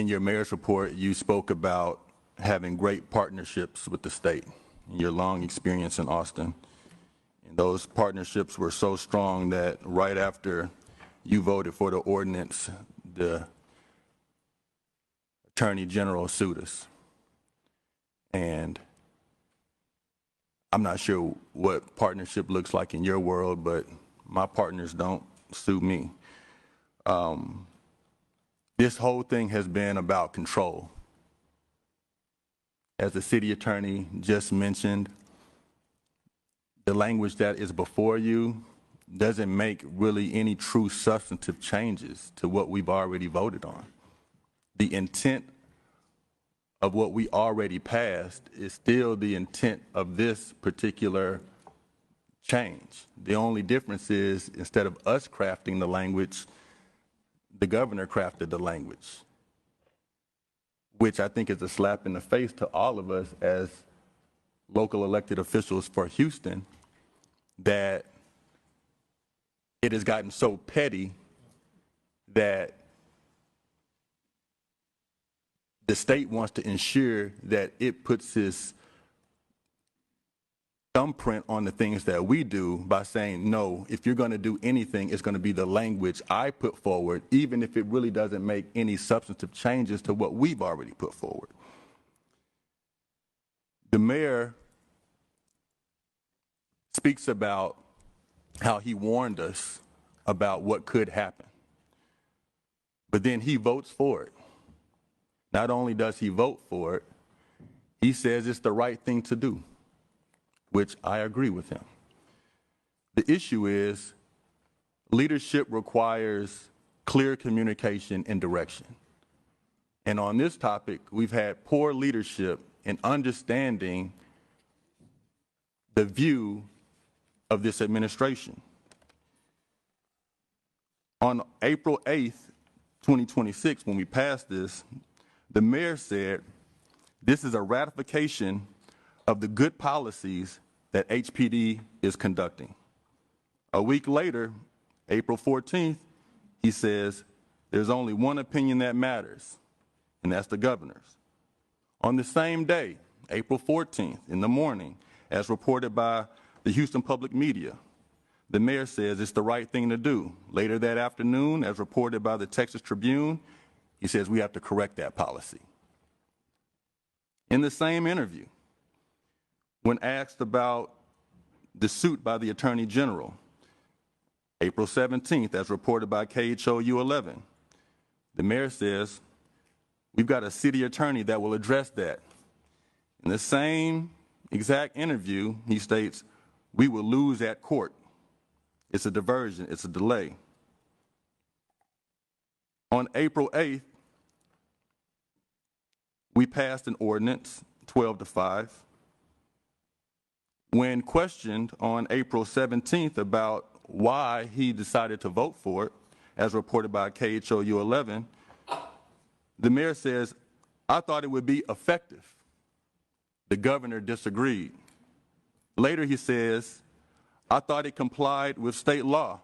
In your mayor's report, you spoke about having great partnerships with the state, your long experience in Austin. And those partnerships were so strong that right after you voted for the ordinance, the Attorney General sued us. And I'm not sure what partnership looks like in your world, but my partners don't sue me. This whole thing has been about control. As the city attorney just mentioned, the language that is before you doesn't make really any true substantive changes to what we've already voted on. The intent of what we already passed is still the intent of this particular change. The only difference is, instead of us crafting the language, the governor crafted the language, which I think is a slap in the face to all of us as local elected officials for Houston, that it has gotten so petty that the state wants to ensure that it puts its thumbprint on the things that we do by saying, no, if you're going to do anything, it's going to be the language I put forward, even if it really doesn't make any substantive changes to what we've already put forward. The mayor speaks about how he warned us about what could happen, but then he votes for it. Not only does he vote for it, he says it's the right thing to do, which I agree with him. The issue is leadership requires clear communication and direction. And on this topic, we've had poor leadership in understanding the view of this administration. On April 8th, 2026, when we passed this, the mayor said, this is a ratification of the good policies that HPD is conducting. A week later, April 14th, he says, there's only one opinion that matters, and that's the governor's. On the same day, April 14th, in the morning, as reported by the Houston Public Media, the mayor says it's the right thing to do. Later that afternoon, as reported by the Texas Tribune, he says we have to correct that policy. In the same interview, when asked about the suit by the Attorney General, April 17th, as reported by KHOU 11, the mayor says, we've got a city attorney that will address that. In the same exact interview, he states, we will lose at court. It's a diversion, it's a delay. On April 8th, we passed an ordinance, 12-5. When questioned on April 17th about why he decided to vote for it, as reported by KHOU 11, the mayor says, I thought it would be effective. The governor disagreed. Later he says, I thought it complied with state law,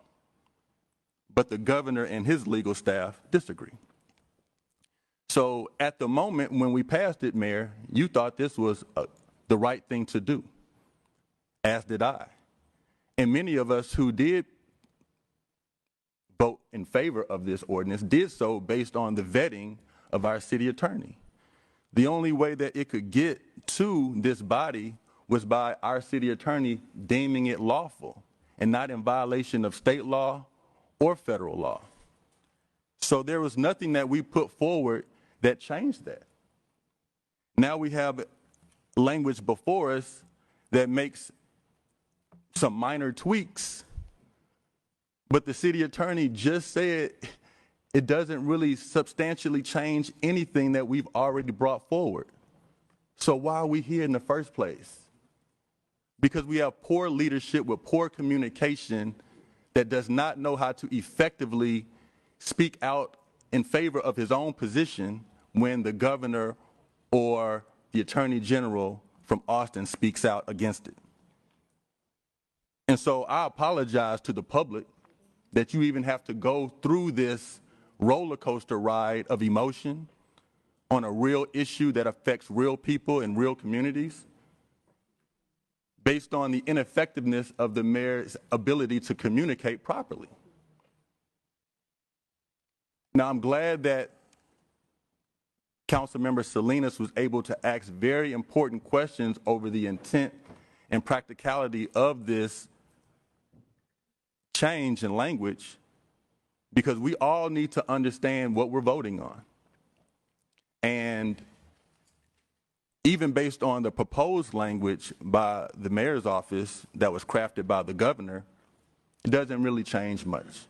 but the governor and his legal staff disagree. So at the moment when we passed it, Mayor, you thought this was the right thing to do, as did I. And many of us who did vote in favor of this ordinance did so based on the vetting of our city attorney. The only way that it could get to this body was by our city attorney deeming it lawful and not in violation of state law or federal law. So there was nothing that we put forward that changed that. Now we have language before us that makes some minor tweaks, but the city attorney just said it doesn't really substantially change anything that we've already brought forward. So why are we here in the first place? Because we have poor leadership with poor communication that does not know how to effectively speak out in favor of his own position when the governor or the attorney general from Austin speaks out against it. And so I apologize to the public that you even have to go through this roller coaster ride of emotion, on a real issue that affects real people in real communities based on the ineffectiveness of the mayor's ability to communicate properly. Now, I'm glad that Councilmember Salinas was able to ask very important questions over the intent and practicality of this change in language, because we all need to understand what we're voting on. And even based on the proposed language by the mayor's office that was crafted by the governor, it doesn't really change much.